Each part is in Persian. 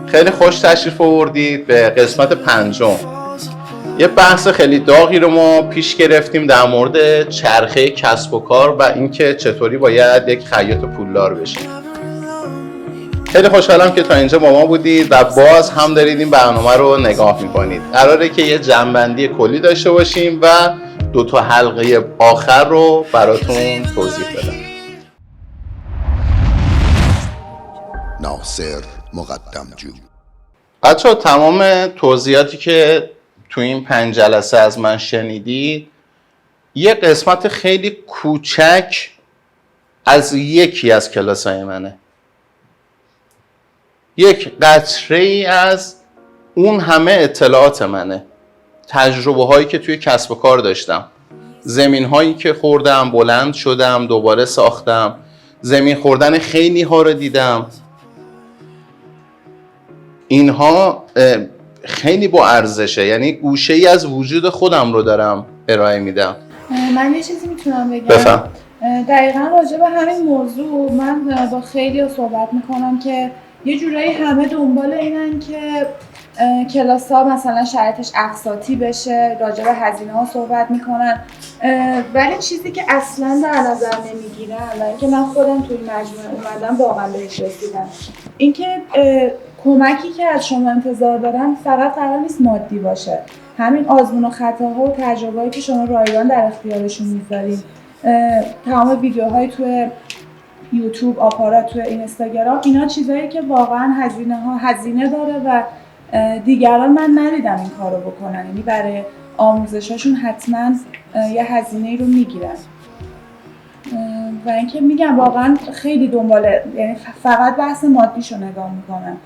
خیلی خوش تشریف آوردید به قسمت 5. یه بحث خیلی داغی رو ما پیش گرفتیم در مورد چرخه کسب و کار و اینکه چطوری باید یک خیاط پولدار بشیم. خیلی خوشحالم که تا اینجا با ما بودید و باز هم دارید این برنامه رو نگاه میکنید. قراره که یه جمع‌بندی کلی داشته باشیم و 2 حلقه آخر رو براتون توضیح بدم. ناصر مقدمجو. بچه‌ها تمام توضیحاتی که تو این 5 جلسه از من شنیدید یه قسمت خیلی کوچک از یکی از کلاس‌های منه. یک قطره ای از اون همه اطلاعات منه. تجربه هایی که توی کسب و کار داشتم، زمین هایی که خوردم، بلند شدم، دوباره ساختم، زمین خوردن خیلی ها رو دیدم. اینها خیلی با ارزشه، یعنی گوشه ای از وجود خودم رو دارم ارائه میدم. من یه چیزی میتونم بگم؟ بفهم. دقیقا راجع به همین موضوع من با خیلی صحبت میکنم که یه جورایی همه دنبال اینن که کلاس ها مثلا شرایطش اقساطی بشه، راجع به هزینه ها صحبت میکنن، ولی چیزی که اصلا در نظر نمیگیرن و اینکه من خودم توی مجموعه اومدم واقعا بهش رسیدم، اینکه کمکی که از شما انتظار دارن فقط قرار نیست مادی باشه. همین آزمون و خطاها و تجربه‌ای که شما رایگان در اختیارشون میذارین، تمام ویدیوهای توی یوتیوب، آپارات توی اینستاگرام، اینا چیزایی که واقعا هزینه داره و دیگران من ندیدم این کارو بکنن، یعنی برای آموزشاشون حتما یه هزینه‌ای رو میگیرن و اینکه میگم واقعا خیلی دنباله، یعنی فقط بحث مادیشو نگاه میکنن،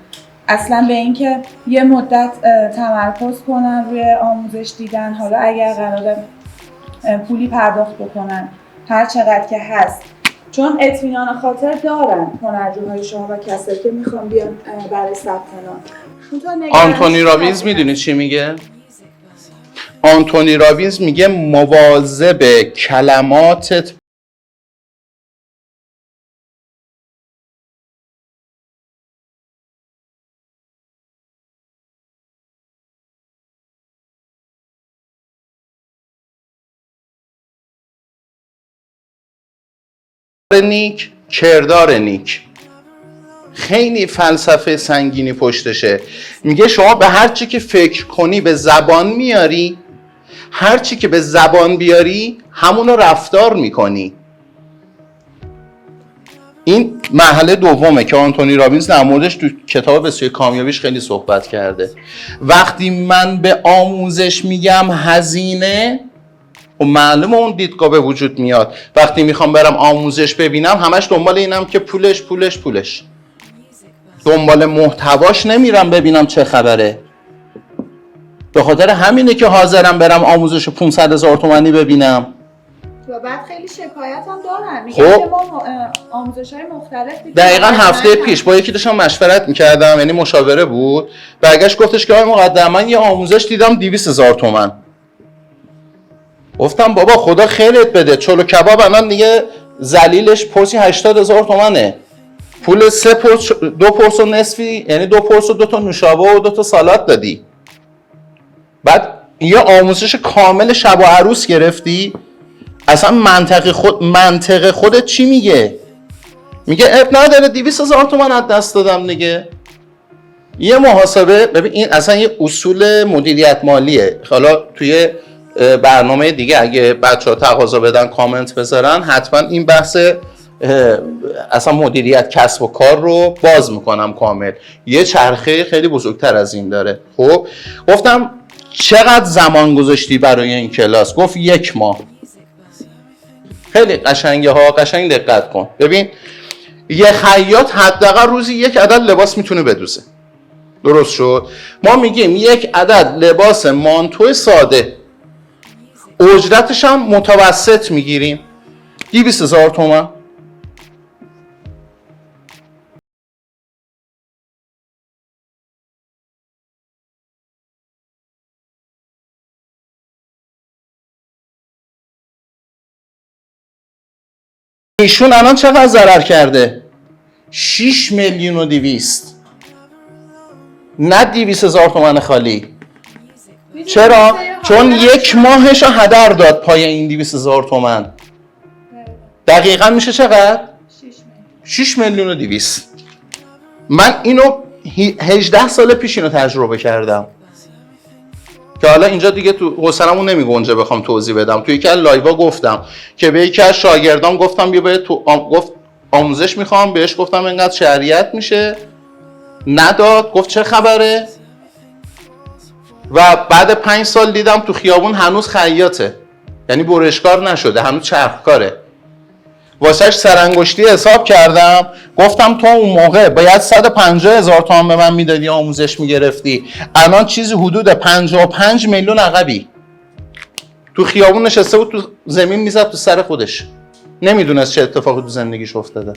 اصلا به اینکه یه مدت تمرکز کنن روی آموزش دیدن، حالا اگر قراره پولی پرداخت بکنن هر چقدر که هست، چون اطمینان خاطر دارن هنرجوهای شما و کسایی که میخوان بیان برای ثبت نام. آنتونی رابینز میدونی چی میگه؟ آنتونی رابینز میگه مواظب کلماتت نیک، کردار نیک. خیلی فلسفه سنگینی پشتشه. میگه شما به هر چی که فکر کنی به زبان میاری، هر چی که به زبان بیاری همونو رفتار میکنی. این مرحله دومه که آنتونی رابینز در موردش تو کتاب بسیار کامیابیش خیلی صحبت کرده. وقتی من به آموزش میگم هزینه، و معلومه اون دیدگاه به وجود میاد. وقتی میخوام برم آموزش ببینم همش دنبال اینم که پولش پولش پولش، دنبال محتواش نمیرم ببینم چه خبره. به خاطر همینه که حاضرم برم آموزش 500,000 تومانی ببینم و بعد خیلی شکایت هم دارن، میگن که ما آموزش‌های مختلف دقیقاً هفته پیش با یکی داشتم مشورت میکردم، یعنی مشاوره بود، برگشت گفتش که آقای مقدم من یه آموزش دیدم 200,000 تومان. گفتم بابا خدا خیرت بده، چلو کباب الان دیگه ذلیلش پرسی 80,000 تومانه، پول 2 پرس و نصفی، یعنی 2 پرس و 2 تا نوشابه و 2 تا سالاد دادی. بعد یه آموزش کامل شب و عروس گرفتی. اصلا منطق خودت چی میگه؟ میگه اب نداره 200,000 تومان از دست دادم دیگه. یه محاسبه، ببین این اصلا یه اصول مدیریت مالیه. حالا توی برنامه دیگه اگه بچه‌ها تقاضا بدن کامنت بذارن، حتما این بحث اصلا مدیریت کسب و کار رو باز میکنم کامل. یه چرخه خیلی بزرگتر از این داره. خب گفتم چقدر زمان گذاشتی برای این کلاس؟ گفت 1 ماه. خیلی قشنگه ها، قشنگ دقت کن. ببین یه خیاط حداقل روزی 1 عدد لباس میتونه بدوزه. درست شد؟ ما میگیم 1 عدد لباس مانتو ساده، اجرتش هم متوسط میگیریم 200,000 تومان. ایشون الان چقدر ضرر کرده؟ 6,200,000. نه 200,000 تومان خالی. می‌دونی چرا؟ مثل یه چون حالت یک ماهش رو هدر داد پای این 200,000 تومان. دقیقا میشه چقدر؟ 6 میلیون و 200. من اینو 18 سال پیش اینو تجربه کردم که حالا اینجا دیگه تو حوصله‌مون نمیگنجه بخوام توضیح بدم. توی یکی از لایوها گفتم که به یکی از شاگردام گفتم بیا تو گفت آموزش میخوام، بهش گفتم اینقدر شهریت میشه، نداد، گفت چه خبره، و بعد 5 سال دیدم تو خیابون هنوز خیاطه، یعنی برشکار نشده، هنوز چرخکاره. واسهش سرانگشتی حساب کردم، گفتم تو اون موقع باید 150,000 تومان به من میدادی آموزش میگرفتی، الان چیزی حدود 55 میلیون عقبی. تو خیابون نشسته بود، تو زمین میزد تو سر خودش، نمیدونست چه اتفاقی تو زندگیش افتاده.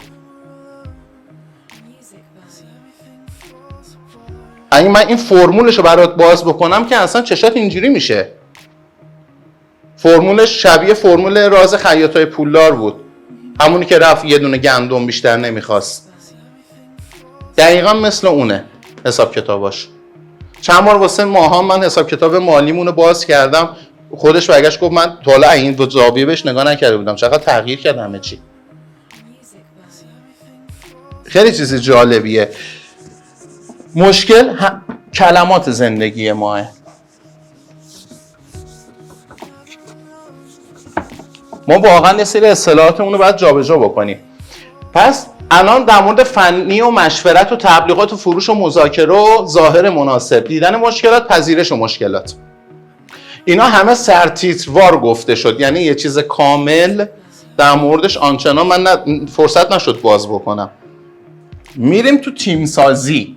اگه من این فرمولش رو برات باز بکنم که اصلا چشات اینجوری میشه. فرمولش شبیه فرمول راز خیاطای پولدار بود، همونی که رفت یه دونه گندم بیشتر نمیخواست. دقیقا مثل اونه حساب کتاباش. چند بار واسه ماهان من حساب کتاب مالیمون رو باز کردم، خودش برگشت گفت من تا حالا این دو زاویه بهش نگاه نکرده بودم، چقدر تغییر کرد همه چی. خیلی چیز جالبیه. مشکل کلمات زندگی ماه. ما واقعا یه سری اصطلاحاتمون رو باید جابجا بکنیم. پس الان در مورد فنی و مشورت و تبلیغات و فروش و مذاکره و ظاهر مناسب، دیدن مشکلات، پذیرش و مشکلات، اینا همه سرتیتروار گفته شد، یعنی یه چیز کامل در موردش آنچنان من فرصت نشد باز بکنم. میریم تو تیم سازی.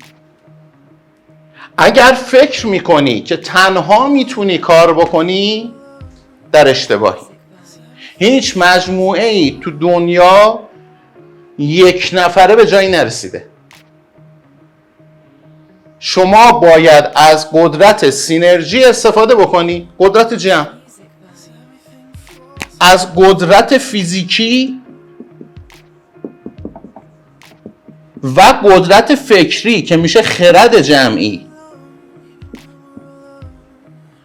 اگر فکر میکنی که تنها میتونی کار بکنی، در اشتباهی. هیچ مجموعه ای تو دنیا یک نفره به جایی نرسیده. شما باید از قدرت سینرژی استفاده بکنی، قدرت جمع، از قدرت فیزیکی و قدرت فکری که میشه خرد جمعی.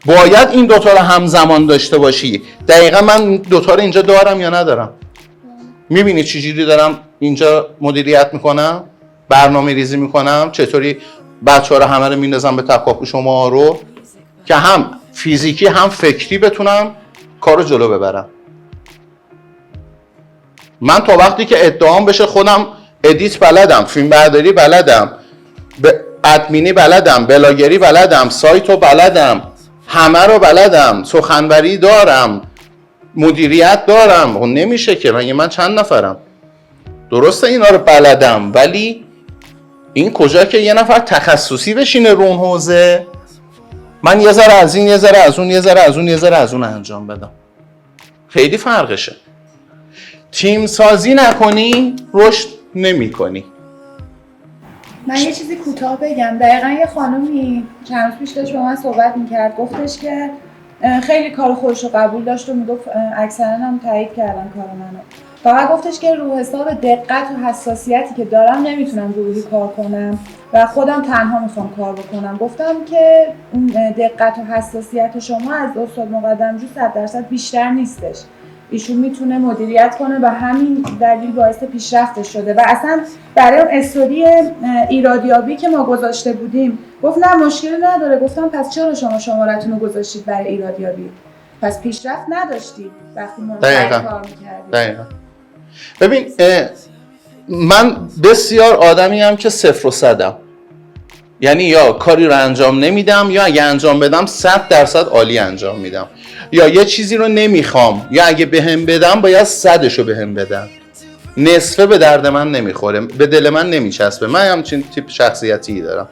باید این دوتا رو همزمان داشته باشی. دقیقا من دوتا رو اینجا دارم یا ندارم؟ میبینی چجوری دارم اینجا مدیریت میکنم، برنامه ریزی میکنم، چطوری بچه ها رو همه رو میندازم به تکاپو شما رو که هم فیزیکی هم فکری بتونم کارو جلو ببرم. من تا وقتی که ادعام بشه خودم ادیت بلدم، فیلم برداری بلدم، ادمینی بلدم، بلاگری بلدم، سایتو بلدم، همه رو بلدم، سخنوری دارم، مدیریت دارم، اون نمیشه که من چند نفرم. درسته اینا رو بلدم، ولی این کجا که یه نفر تخصصی بشینه رو اون حوزه، من یه ذره از این، یه ذره از اون، یه ذره از اون، یه ذره از اون انجام بدم. خیلی فرقشه. تیم سازی نکنی رشد نمی کنی. من یه چیزی کوتاه بگم. دقیقا یه خانومی چند روز پیش داشت با من صحبت میکرد، گفتش که خیلی کار خودش رو قبول داشت و میگفت اکثرا هم تایید کردن کار منو. فقط گفتش که رو حساب دقت و حساسیتی که دارم نمیتونم روحی کار کنم و خودم تنها میخوام کار بکنم. گفتم که اون دقت و حساسیت شما از استاد مقدمجو 100% بیشتر نیستش. ایشون میتونه مدیریت کنه و همین دلیل باعث پیشرفتش شده. و اصلا برای اون استوری ایرادیابی که ما گذاشته بودیم گفت نه مشکلی نداره. گفتم پس چرا شما شمارتون رو گذاشتید برای ایرادیابی؟ پس پیشرفت نداشتید وقتی منفعل کار میکردید. دقیقا. ببین من بسیار آدمی هم که 0 و 100م، یعنی یا کاری رو انجام نمیدم یا اگه انجام بدم 100% عالی انجام میدم، یا یه چیزی رو نمیخوام یا اگه بهم بدم باید 100ش رو بهم بدم. نصفه به درد من نمیخوره، به دل من نمیچسبه. من همچین تیپ شخصیتی دارم.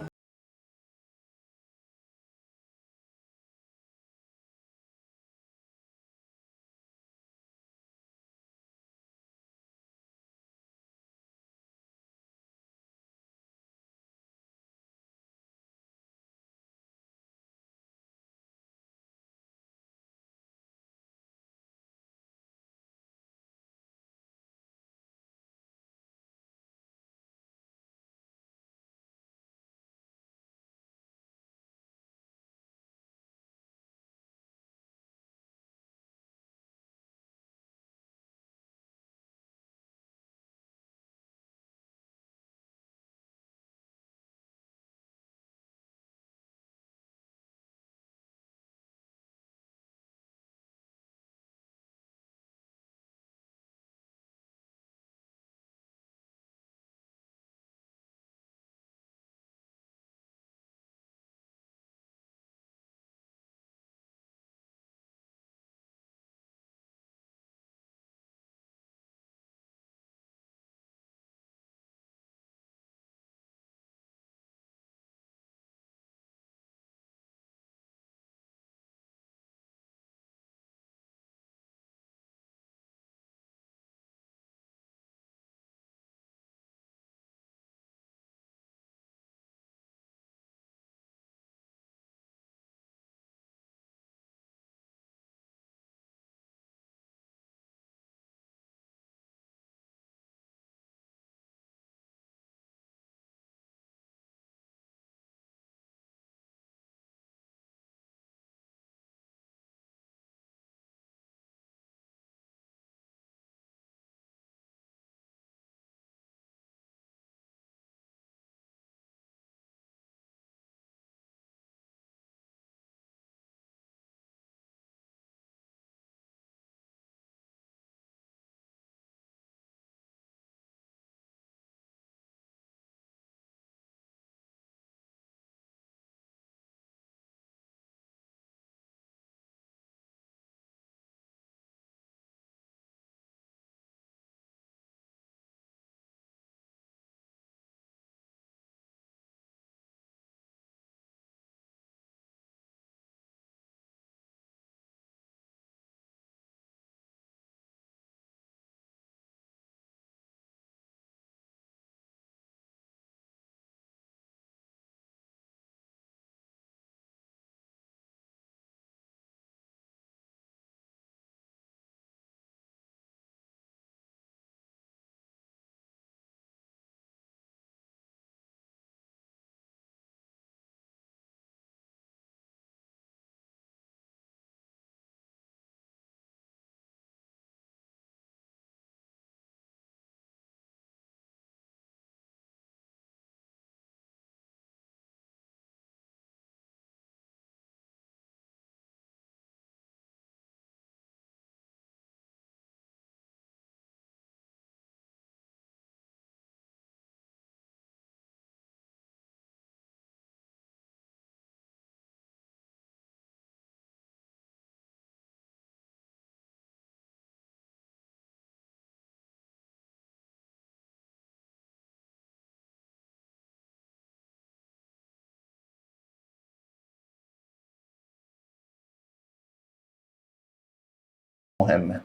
مهمه.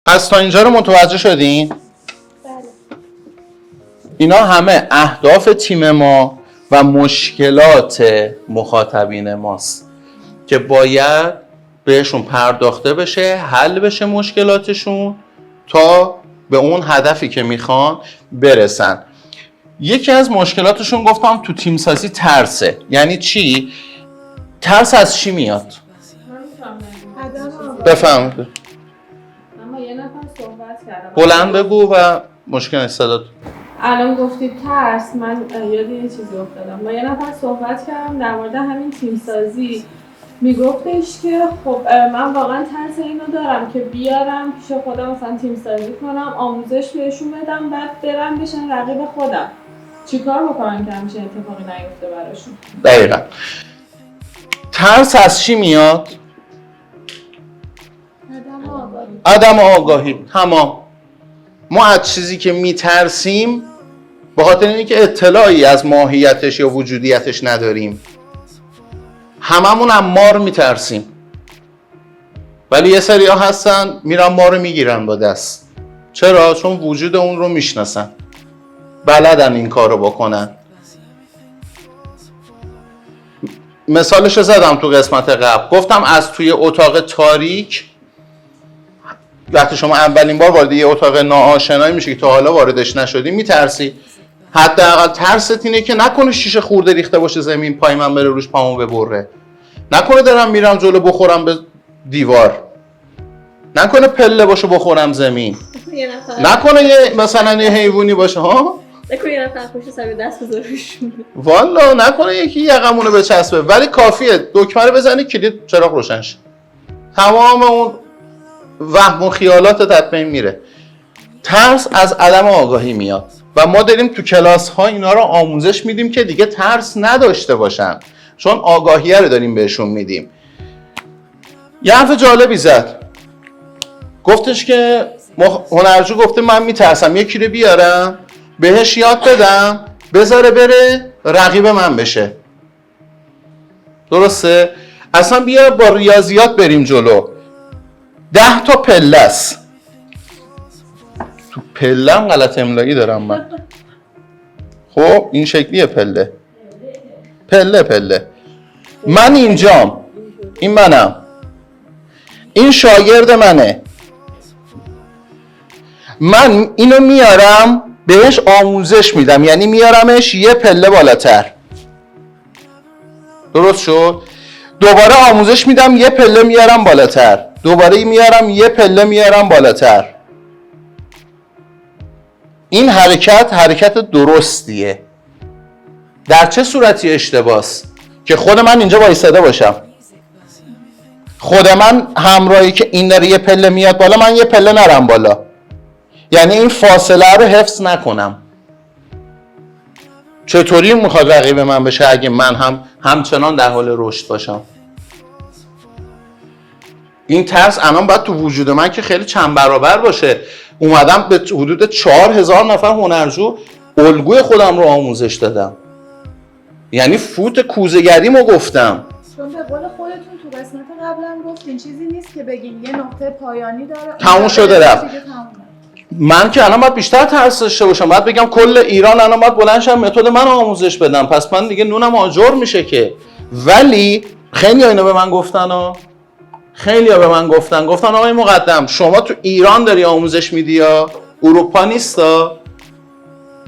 پس تا اینجا رو متوجه شدین؟ بله. اینا همه اهداف تیم ما و مشکلات مخاطبین ماست که باید بهشون پرداخته بشه، حل بشه مشکلاتشون تا به اون هدفی که میخوان برسن. یکی از مشکلاتشون گفتم تو تیم سازی ترسه. یعنی چی؟ ترس از چی میاد؟ بفهم. اما یه نفر صحبت کردم. بلند بگو و مشکل صدات. الان گفتید ترس، من یاد یه چیزی افتادم. ما یه نفر صحبت کردم در مورد همین تیم سازی. میگفتش که خب من واقعا ترس اینو دارم که بیارم پیش خودم مثلا تیم سازی کنم، آموزش بهشون بدم، بعد برم بشن رقیب خودم. چیکار بکنم که همچین اتفاقی نیفته براشون؟ دقیقاً. ترس از چی میاد؟ عدم آگاهی. تمام. ما از چیزی که میترسیم به خاطر اینکه اطلاعی از ماهیتش یا وجودیتش نداریم. هممون هم مار میترسیم، ولی یه سری ها هستن میرن مار میگیرن با دست. چرا؟ چون وجود اون رو میشناسن، بلدن این کار رو بکنن. مثالش رو زدم تو قسمت قبل، گفتم از توی اتاق تاریک وقتی شما اولین بار وارد یه اتاق ناآشنایی میشه که تا حالا واردش نشدی میترسی. حداقل ترست اینه که نکنه شیشه خورده ریخته باشه زمین، پای من بره روش پامو ببره، نکنه دارم میرم جلو بخورم به دیوار، نکنه پله باشه بخورم زمین، نکنه مثلا یه حیوانی باشه ها، نکنه یه نفر پشت سر دست بذاره روشون، والا نکنه یکی یقمونو بچسبه. ولی کافیه دکمه رو بزنی کلید چراغ روشن شه، تمام اون وهم و خیالاتت از بین میره. ترس از عدم آگاهی میاد و ما داریم تو کلاس ها اینا رو آموزش میدیم که دیگه ترس نداشته باشن، چون آگاهیه رو داریم بهشون میدیم. یه حرف جالبی زد، گفتش که هنرجو گفته من میترسم یکی رو بیارم بهش یاد بدم بذاره بره رقیب من بشه. درسته؟ اصلا بیا با ریاضیات بریم جلو. 10 تا پله است. تو پله هم غلط املایی دارم من. خب این شکلیه پله. پله. من اینجام. این منم. این شاگرد منه. من اینو میارم بهش آموزش میدم، یعنی میارمش یه پله بالاتر. درست شد؟ دوباره آموزش میدم یه پله میارم بالاتر، دوباره میارم یه پله میارم بالاتر. این حرکت درستیه. در چه صورتی اشتباس؟ که خود من اینجا وایساده باشم، خود من همراهی که این داره یه پله میاد بالا من یه پله نرم بالا، یعنی این فاصله رو حفظ نکنم. چطوری میخواد رقیب من بشه اگه من همچنان در حال رشد باشم؟ این ترس الان باید تو وجود من که خیلی چند برابر باشه. اومدم به حدود 4000 نفر هنرجو الگوی خودم رو آموزش دادم، یعنی فوت کوزه‌گریمو گفتم. چون به قول خودتون تو قسمت قبلم گفتین چیزی نیست که بگین یه نقطه پایانی داره تموم شده رفت. من که الان باید بیشتر ترس داشته باشم، باید بگم کل ایران الان باید بلند شم متد من آموزش بدم، پس من دیگه نونم آجر میشه که. ولی خیلی اینو به من گفتن گفتن آقای مقدم شما تو ایران داری آموزش میدی یا اروپا نیستا؟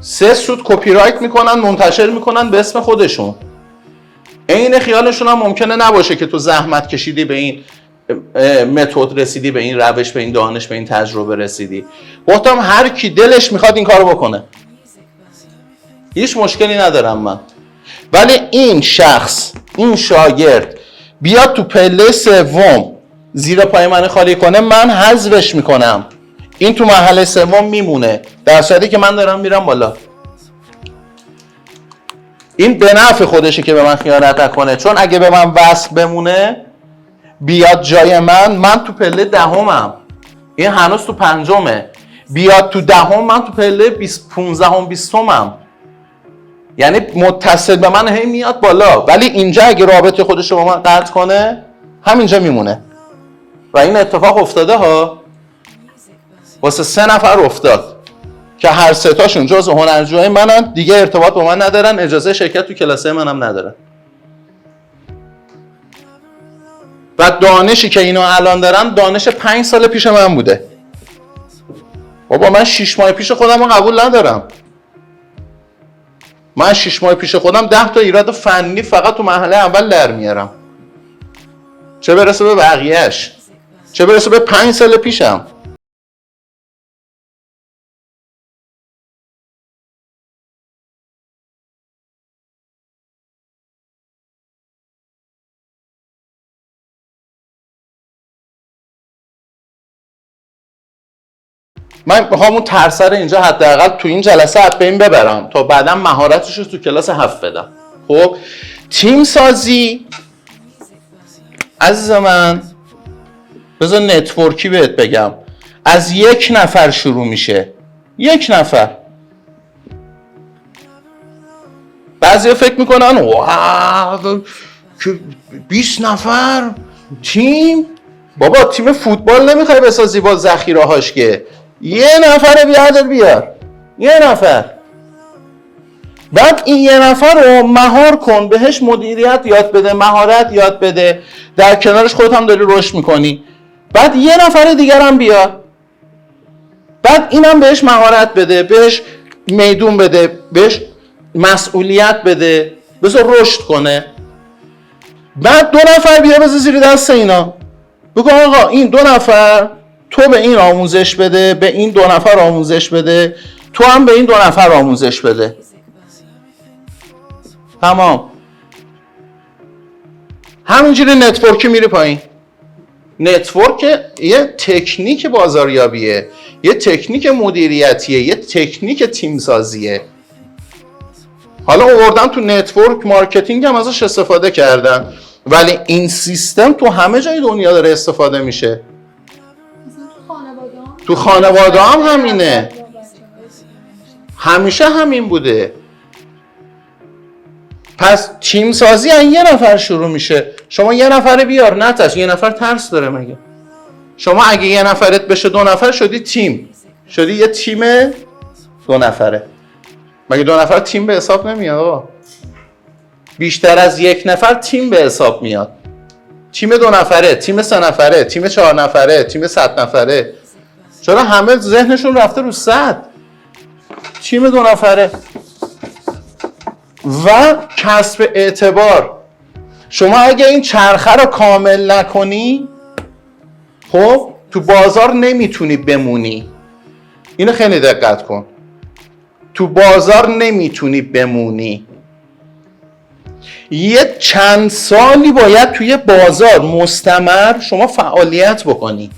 3 سود کپی رایت میکنن منتشر میکنن به اسم خودشون. عین خیالشون هم ممکنه نباشه که تو زحمت کشیدی به این متد رسیدی، به این روش، به این دانش، به این تجربه رسیدی. گفتم هر کی دلش میخواد این کارو بکنه، هیچ مشکلی ندارم من. ولی این شخص، این شاگرد بیاد تو پله سوم زیر پای من خالی کنه، من حذفش میکنم، این تو مرحله سوم میمونه در صورتی که من دارم میرم بالا. این به نفع خودشه که به من خیانت نکنه، چون اگه به من وصل بمونه بیاد جای من تو پله 10م، این هنوز تو 5مه، بیاد تو 10م من تو پله 15م 20مم. یعنی متصل به من هی میاد بالا، ولی اینجا اگه رابطه خودش رو با من قطع کنه همینجا میمونه. و این اتفاق افتاده ها، واسه 3 نفر افتاد که هر 3 تاشون جزو هنرجوهای منن، دیگه ارتباط با من ندارن، اجازه شرکت تو کلاسه منم ندارن. و دانشی که اینا الان دارن دانش 5 سال پیش من بوده. بابا من 6 ماه پیش خودم رو قبول ندارم. من 6 ماه پیش خودم 10 تا ایراد فنی فقط تو مرحله اول در میارم، چه برسه به بقیهش، چه برسه به 5 سال پیشم. من میخوام اون ترسه رو اینجا حداقل تو این جلسه از بین ببرم تا بعدا مهارتش رو تو کلاس 7 بدم. خب تیم سازی عزیز من، بذار نتورکی بهت بگم، از 1 نفر شروع میشه. 1 نفر. بعضیا فکر میکنن واو 20 نفر تیم. بابا تیم فوتبال نمیخوای بسازی با ذخیره هاش که 1 نفر بیار 1 نفر. بعد این 1 نفر رو مهار کن، بهش مدیریت یاد بده، مهارت یاد بده، در کنارش خودت هم داری رشد میکنی. بعد 1 نفر دیگر هم بیار، بعد اینم بهش مهارت بده، بهش میدون بده، بهش مسئولیت بده، بذار رشد کنه. بعد 2 نفر بیار بذار زیر دست اینا، بگو آقا این 2 نفر تو به این آموزش بده، به این 2 نفر آموزش بده، تو هم به این 2 نفر آموزش بده. تمام. همینجوری نتورکی میری پایین. نتورک یه تکنیک بازاریابیه، یه تکنیک مدیریتیه، یه تکنیک تیم سازیه. حالا آوردن تو نتورک مارکتینگ هم ازش استفاده کردن، ولی این سیستم تو همه جای دنیا داره استفاده میشه. تو خانواده هم همینه، همیشه همین بوده. پس تیم سازی از 1 نفر شروع میشه. شما 1 نفر بیار، نترس. 1 نفر ترس داره مگه؟ شما اگه 1 نفرت بشه 2 نفر شدی تیم، شدی یه تیم 2 نفره. مگه 2 نفر تیم به حساب نمیاد آقا؟ بیشتر از 1 نفر تیم به حساب میاد. تیم 2 نفره، تیم 3 نفره، تیم 4 نفره، تیم 100 نفره. چرا همه ذهنشون رفته رو 100؟ تیم 2 نفره. و کسب اعتبار. شما اگه این چرخه رو کامل نکنی، خب تو بازار نمیتونی بمونی. اینو خیلی دقت کن. تو بازار نمیتونی بمونی. یه چند سالی باید توی بازار مستمر شما فعالیت بکنی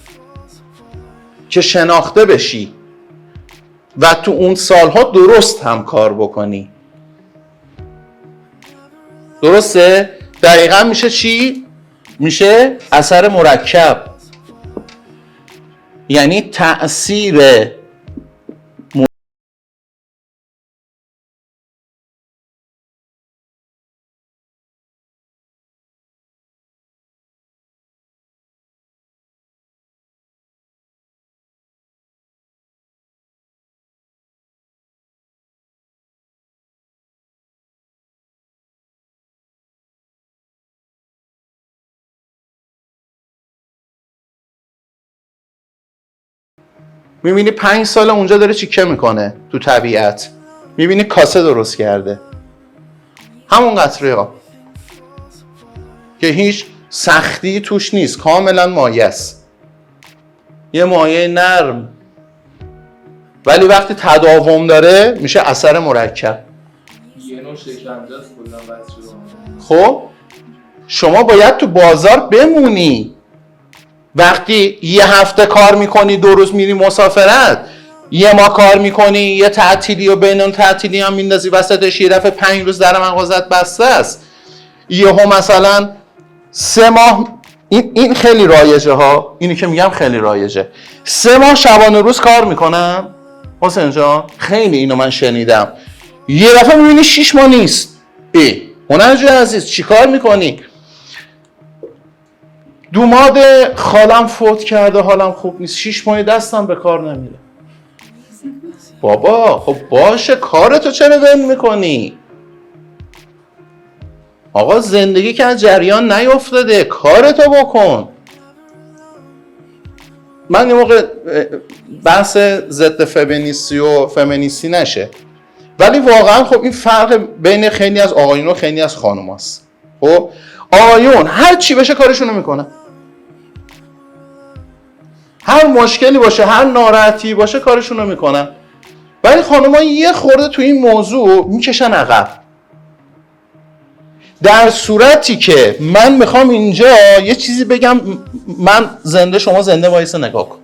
که شناخته بشی و تو اون سالها درست هم کار بکنی. درسته؟ دقیقا میشه چی؟ میشه اثر مرکب، یعنی تأثیر میبینی 5 سال اونجا داره چیکه میکنه تو طبیعت، میبینی کاسه درست کرده، همون قطره ها که هیچ سختی توش نیست، کاملا مایه است، یه مایه نرم، ولی وقتی تداوم داره میشه اثر مرکب. یه نوع شکنجه است کلا بس شروع. خب شما باید تو بازار بمونی. وقتی یه هفته کار میکنی 2 روز میری مسافرت، یه ماه کار میکنی یه تعطیلی و بین اون تعطیلی هم میندازی وسطش، یه دفعه 5 روز در مغازت بسته است، یهو مثلا 3 ماه، این خیلی رایجه ها، اینی که میگم خیلی رایجه، 3 ماه شبانه روز کار میکنم حسین جان، خیلی اینو من شنیدم، یه دفعه میبینی 6 ماه نیست. هنرجوی عزیز چی کار میکنی؟ دوماد خالم فوت کرده، حالم خوب نیست، 6 ماه دستم به کار نمیره. بابا خب باشه، کارتو چرا ول میکنی؟ آقا زندگی که از جریان نیافتاده، کارتو بکن. من یه موقع بحث ضد فمینیستی و فمینیستی نشه، ولی واقعا خب این فرق بین خیلی از آقایون و خیلی از خانم هست. خب آقایون هر چی بشه کارشونو میکنن، هر مشکلی باشه، هر ناراحتی باشه کارشونو میکنن، ولی خانم‌ها یه خورده تو این موضوع میکشن عقب. در صورتی که من میخوام اینجا یه چیزی بگم، من زنده شما زنده وایسه نگاه کن.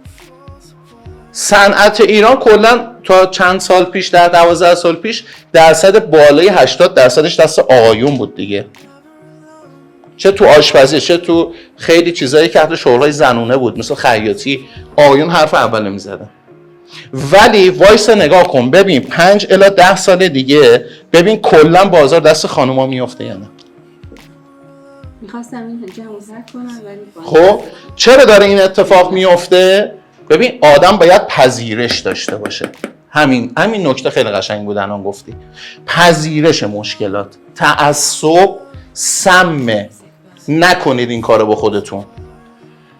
صنعت ایران کلا تا چند سال پیش، در 12 سال پیش، درصد بالای 80% دست آقایون بود دیگه. چه تو آشپزی، چه تو خیلی چیزایی که حتی شغلای زنونه بود مثل خیاطی، آقایون حرف اول میزدن. ولی وایس نگاه کن ببین 5 الی 10 سال دیگه ببین کلا بازار دست خانوما میفته یا نه. میخواستم این جوازت کنم ولی خب چرا داره این اتفاق میفته؟ ببین آدم باید پذیرش داشته باشه. همین نکته خیلی قشنگ بود الان گفتی. پذیرش مشکلات. تعصب سمه. نکنید این کارو با خودتون.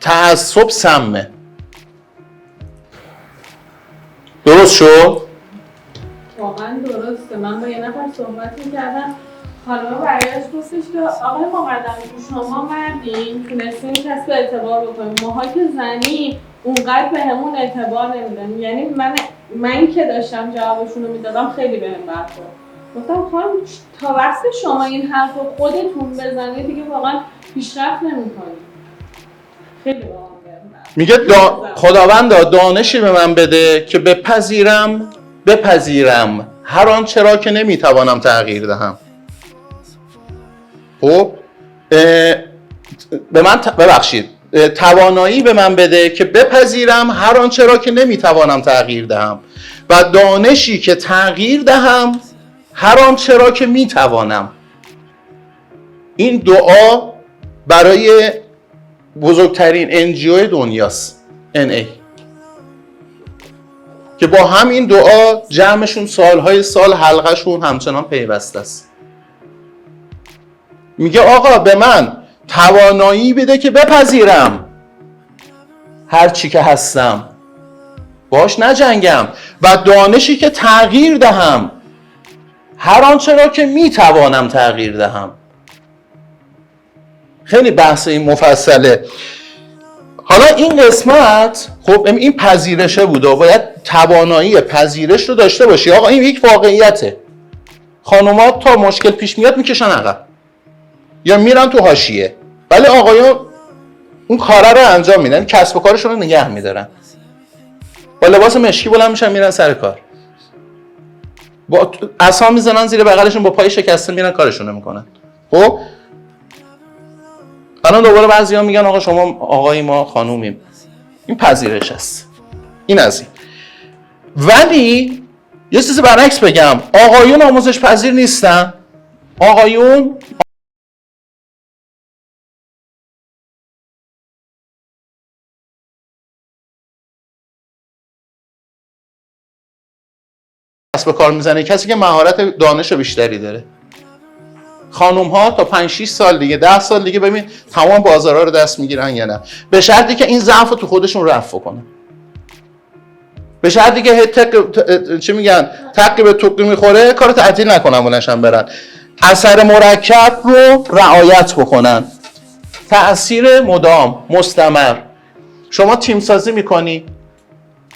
تعصب سمه. درست شد؟ واقعا درسته. من با یه نفر صحبت میکردم، خانم برگشت گفتش که آقای مقدمی شما مردین تونستین کسب اعتبار بکنیم، ماها که زنی اونقدر به همون اعتبار نمیدن. یعنی من که داشتم جوابشون رو میدادم خیلی بهم برخورد. گفتم خانم تا وقتی شما این حرف رو خودتون بزنید دیگه واقعا پیشرفت نمیکنید. خیلی واقعا میگه خداوند دانشی به من بده که بپذیرم هر آنچه را که نمیتوانم تغییر دهم. خب به من ببخشید، توانایی به من بده که بپذیرم هر آنچه را که نمیتوانم تغییر دهم و دانشی که تغییر دهم هر آنچه را که میتوانم. این دعا برای بزرگترین NGO دنیاست، NA، که با همین دعا جمعشون سالهای سال حلقهشون همچنان پیوسته است. میگه آقا به من توانایی بده که بپذیرم هر چی که هستم، باش نجنگم، و دانشی که تغییر دهم هر آنچه را که میتوانم تغییر دهم. خیلی بحث این مفصله. حالا این قسمت خب این پذیرشه بود و باید توانایی پذیرش رو داشته باشی. آقا این یک واقعیته. خانوما تا مشکل پیش میاد میکشن عقب یا میرن تو حاشیه، ولی آقایون اون کارا رو انجام میدن، کسب و کارشون رو نگه میدارن، با لباس مشکی بلند میشن میرن سر کار، با عصا میزنن زیر بغلشون، با پای شکسته میرن کارشون رو میکنن. خب الان دوباره بعضیا میگن آقا شما آقای ما خانومیم. این پذیرش است. این از این. ولی یه چیزی برعکس بگم، آقایون آموزش پذیر نیستن. آقایون کسب کار میزنه کسی که مهارت دانش بیشتری داره. خانوم ها تا 5-6 سال دیگه 10 سال دیگه ببین تمام بازارها رو دست میگیرن یا نه، به شرطی که این ضعف رو تو خودشون رفع کنن، به شرطی که چی میگن تقی به توقی میخوره کارو تعطیل نکنن بلنشن برن، اثر مرکب رو رعایت بکنن، تأثیر مدام مستمر. شما تیم سازی میکنی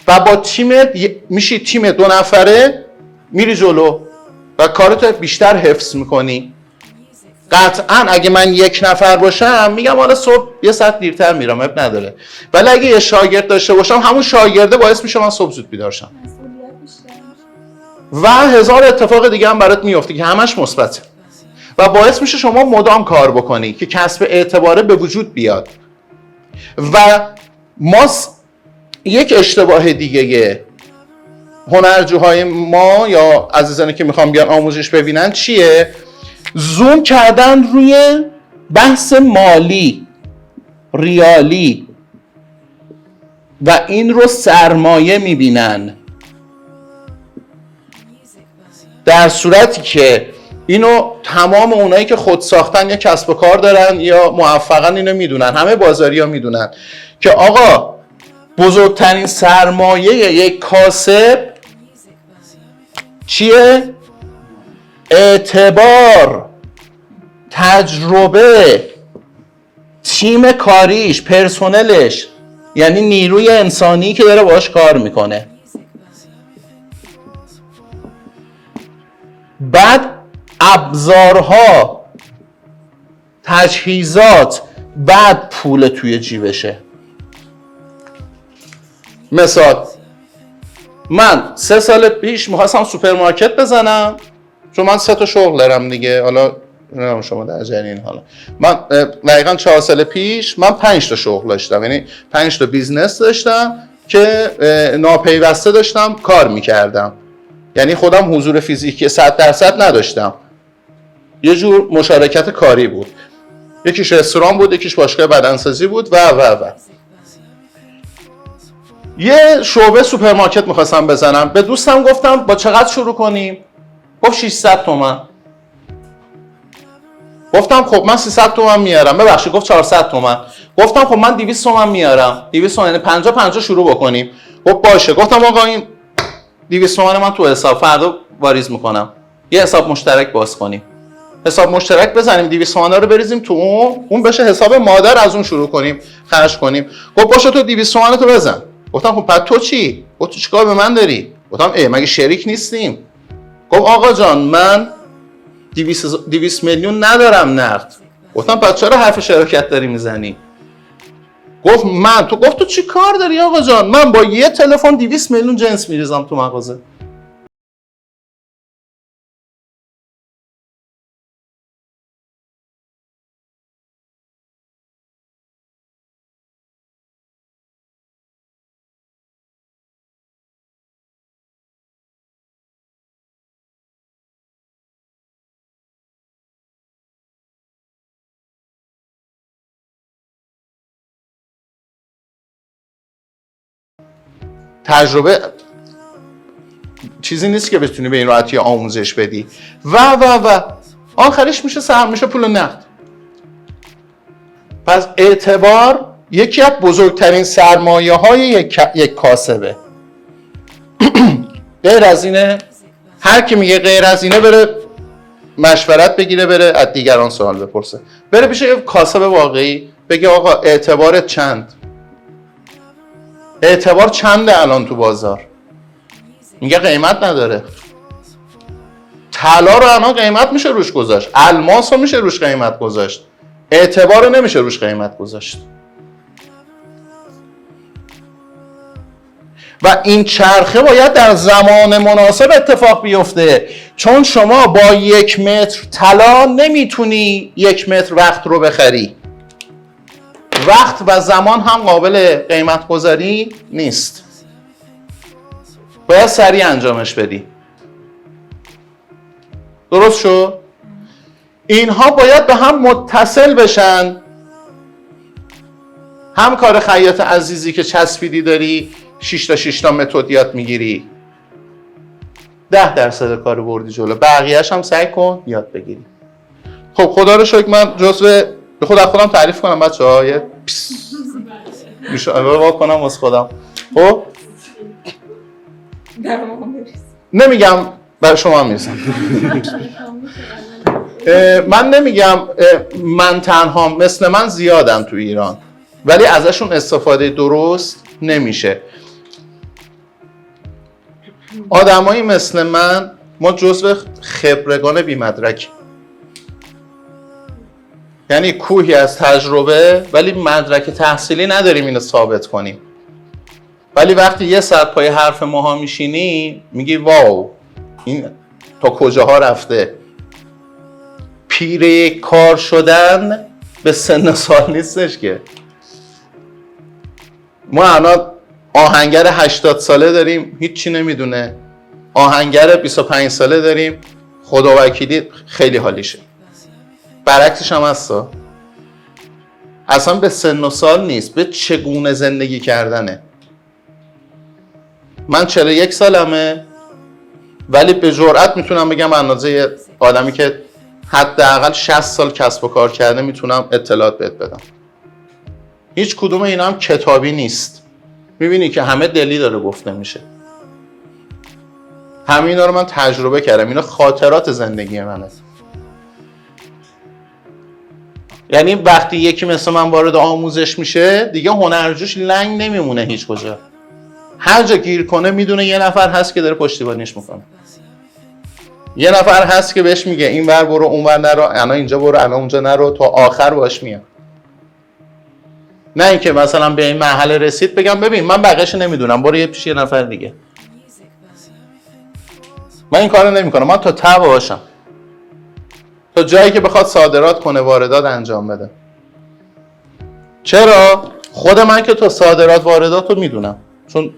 و با تیمت میشی تیم 2 نفره، میری جلو و کارتو بیشتر حفظ میکنی. قطعا اگه من 1 نفر باشم میگم حالا صبح یه ساعت دیرتر میرم، اب نداره، ولی اگه یه شاگرد داشته باشم همون شاگرده باعث میشه من صبح زود بیدار شم و 1000 اتفاق دیگه هم برات میفته که همش مثبته و باعث میشه شما مدام کار بکنی که کسب اعتباره به وجود بیاد. و ما یک اشتباه دیگه هنرجوهای ما یا عزیزانی که میخوان بیان آموزش ببینن چیه؟ زوم کردن روی بحث مالی، ریالی و این رو سرمایه میبینن، در صورتی که اینو تمام اونایی که خود ساختن یا کسب و کار دارن یا موفقن اینو میدونن، همه بازاری ها میدونن که آقا بزرگترین سرمایه یک کاسب چیه؟ اعتبار، تجربه، تیم کاریش، پرسنلش، یعنی نیروی انسانی که داره باهاش کار میکنه. بعد ابزارها، تجهیزات، بعد پول توی جیبشه. مثال من 3 سال پیش میخواستم سوپرمارکت بزنم، چون من 3 تا شغل دارم دیگه، حالا نمیدونم شما در جریان. حالا من دقیقاً 4 سال پیش من 5 تا شغل داشتم، یعنی 5 تا بیزنس داشتم که ناپیوسته داشتم کار میکردم، یعنی خودم حضور فیزیکی 100% نداشتم، یه جور مشارکت کاری بود. یکیش رستوران بود، یکیش باشگاه بدنسازی بود و یه شعبه سوپرمارکت میخواستم بزنم. به دوستم گفتم با چقدر شروع کنیم؟ گفت 600 تومن. گفتم خب من 300 تومن میارم. ببخشید گفت 400 تومن. گفتم خب من 200 تومن میارم. 200 تومن یعنی 50 شروع بکنیم. گفت باشه. گفتم آقا این 200 تومن من تو حساب فردا واریز میکنم. یه حساب مشترک باز کنیم. حساب مشترک بزنیم، 200 تومن رو بریزیم تو اون بشه حساب مادر، از اون شروع کنیم خرج کنیم. گفت باشه تو 200 تومن تو بزن. گفتم خب بعد تو چی؟ گفت تو چیکار به من داری؟ گفتم مگه شریک نیستیم؟ گفت آقا جان من 200 میلیون ندارم نقد. گفتم بعد چرا حرف شراکت داری میزنی؟ گفت گفت تو چی کار داری آقا جان؟ من با یه تلفن 200 میلیون جنس میریزم تو مغازه. تجربه چیزی نیست که بتونی به این راحتی آموزش بدی و آخرش میشه پول نقد. پس اعتبار یکی از بزرگترین سرمایه های یک کاسبه. غیر از اینه هر کی میگه غیر از اینه بره مشورت بگیره، بره از دیگران سوال بپرسه، بره پیش یک کاسب واقعی بگه آقا اعتبارت چند؟ اعتبار چنده الان تو بازار؟ میگه قیمت نداره. طلا رو الان قیمت میشه روش گذاشت، الماس رو میشه روش قیمت گذاشت، اعتبار رو نمیشه روش قیمت گذاشت. و این چرخه باید در زمان مناسب اتفاق بیفته، چون شما با 1 متر طلا نمیتونی 1 متر وقت رو بخری. وقت و زمان هم قابل قیمت گذاری نیست، باید سریع انجامش بدی. درست شد؟ اینها باید به هم متصل بشن. هم کار خیاط عزیزی که چسبیدی داری 6 تا متد یاد میگیری، 10% کار بردی جلو، بقیه‌اش هم سعی کن یاد بگیری. خب خدا رو شکر من جزو خودم تعریف کنم بچه‌ها، یه میشه کنم واسه خودم. خب نمیگم برای شما میرسم. من نمیگم من تنها، مثل من زیادن تو ایران ولی ازشون استفاده درست نمیشه. آدمایی مثل من، ما جزو خبرگان بی‌مدرک، یعنی کوهی از تجربه ولی مدرک تحصیلی نداریم اینو ثابت کنیم. ولی وقتی یه ساعت پای حرف ماها میشینی میگی واو این تا کجاها رفته. پیره کار شدن به سن و سال نیستش که. ما الان آهنگر 80 ساله داریم هیچی نمیدونه، آهنگر 25 ساله داریم خدا وکیلی خیلی حالیشه. برعکسش هم هستا. اصلا به سن و سال نیست، به چگونه زندگی کردنه. من 41 سالمه ولی به جرئت میتونم بگم اندازه آدمی که حداقل 60 سال کسب و کار کرده میتونم اطلاعات بهت بدم. هیچ کدوم اینا هم کتابی نیست. میبینی که همه دلی داره گفته میشه. همه اینا رو من تجربه کردم. اینا خاطرات زندگی منه. یعنی وقتی یکی مثل من وارد آموزش میشه دیگه هنرجوش لنگ نمیمونه هیچ کجا. هر جا گیر کنه میدونه یه نفر هست که داره پشتیبانیش میکنه. یه نفر هست که بهش میگه این ور برو اون ور نرو، الان اینجا برو الان اونجا نرو، تا آخر باش میاد. نه اینکه مثلا به این مرحله رسید بگم ببین من بقیه‌شو نمیدونم برو یه پیش یه نفر دیگه. من این کارو نمیکنم. من تا ته باشم. تا جایی که بخواد صادرات کنه واردات انجام بده. چرا؟ خود من که تا صادرات واردات رو میدونم. چون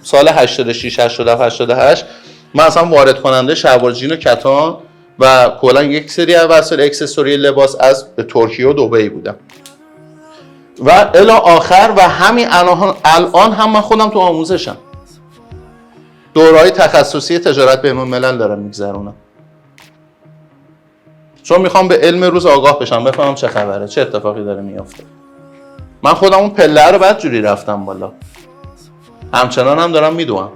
سال 86 87 88 من اصلا وارد کننده شلوار جین و کتان و کلا یک سری وسایل اکسسوری لباس از ترکیه و دبی بودم و الی آخر. و همین الان هم من خودم تو آموزشم، دوره‌های تخصصی تجارت بین‌الملل دارم میگذرونم، چون میخوام به علم روز آگاه بشم، بفهمم چه خبره، چه اتفاقی داره میافته. من خودم اون پله رو بعد جوری رفتم بالا، همچنان هم دارم میدوام.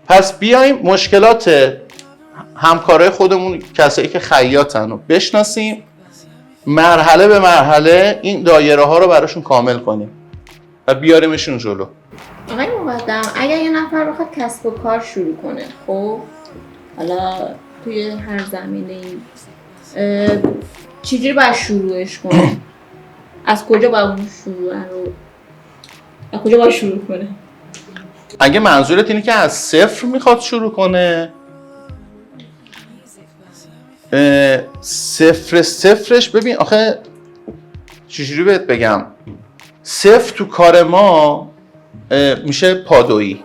پس بیایم مشکلات همکارای خودمون، کسایی که خیاطن رو بشناسیم، مرحله به مرحله این دایره ها رو براشون کامل کنیم و بیاریمشون جلو. آقای مقدم، اگر یه نفر بخواد کسب و کار شروع کنه، خب حالا توی هر زمینه‌ای چجوری باید شروعش کنه؟ از کجا باید اون شروع رو از کجا باید شروع کنه؟ اگه منظورت اینه که از صفر میخواد شروع کنه، صفرش ببین آخه چجوری بهت بگم، صفر تو کار ما میشه پادویی.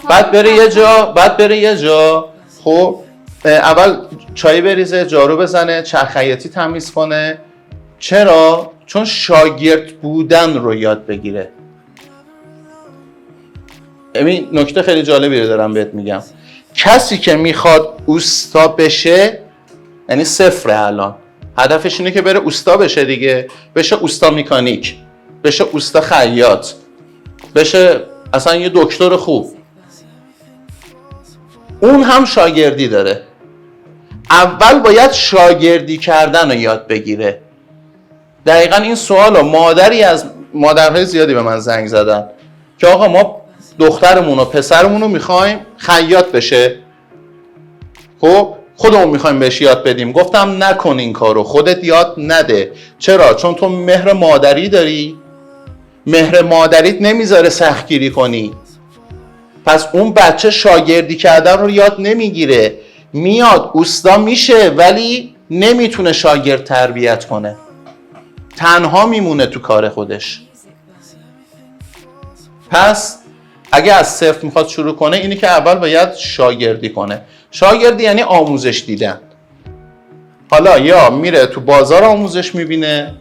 بعد بره یه جا خب اول چای بریزه، جارو بزنه، چرخیاتی تمیز کنه. چرا؟ چون شاگرد بودن رو یاد بگیره. این نکته خیلی جالبی رو دارم بهت میگم. کسی که میخواد اوستا بشه یعنی صفره، الان هدفش اینه که بره اوستا بشه دیگه، بشه اوستا مکانیک، بشه اوستا خیاط، بشه اصلا یه دکتر خوب. اون هم شاگردی داره. اول باید شاگردی کردن رو یاد بگیره. دقیقا این سوال رو مادرهای زیادی به من زنگ زدن که آقا ما دخترمون و پسرمون رو میخوایم خیاط بشه، خب خودمون میخوایم بهش یاد بدیم. گفتم نکن این کارو، خودت یاد نده. چرا؟ چون تو مهر مادری داری، مهر مادریت نمیذاره سختگیری کنی. پس اون بچه شاگردی کردن رو یاد نمیگیره، میاد اوستا میشه ولی نمیتونه شاگرد تربیت کنه، تنها میمونه تو کار خودش. پس اگه از صفر میخواد شروع کنه اینه که اول باید شاگردی کنه. شاگردی یعنی آموزش دیدن. حالا یا میره تو بازار آموزش میبینه،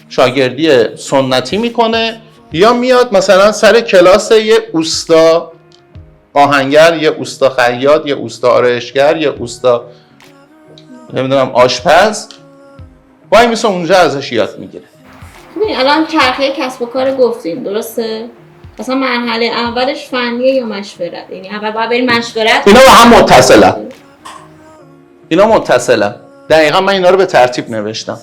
شاگردی سنتی میکنه، یا میاد مثلا سر کلاس یه اوستا آهنگر، یه اوستا خیاط، یه اوستا آرایشگر، یه اوستا نمیدونم آشپز، وای میسه اونجا ازش یاد میگیره. ببین الان چرخه کسب و کار گفتیم، درسته؟ مثلا مرحله اولش فنیه یا مشورت؟ یعنی اول باید بریم مشورت. اینا با هم متصلن. دقیقا من اینا رو به ترتیب نوشتم.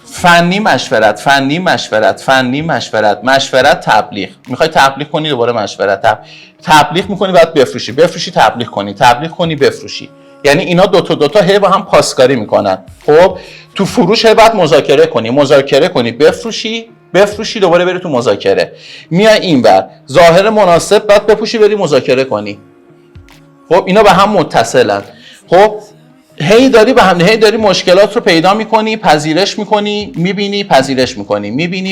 فنی مشورت، فنی مشورت، فنی مشورت، مشورت تبلیغ. میخوای تبلیغ کنی دوباره مشورت، تبلیغ میکنی بعد بفروشی، تبلیغ کنی بفروشی. یعنی اینا دوتا هی با هم پاسکاری میکنن. خب تو فروش هی بعد مذاکره کنی بفروشی دوباره بری تو مذاکره، میای اینور ظاهر مناسب بعد بپوشی بری مذاکره کنی. خب اینا به هم متصلن. خب هی داری به هم هی داری مشکلات رو پیدا میکنی، پذیرش میکنی، میبینی، پذیرش میکنی، میبینی،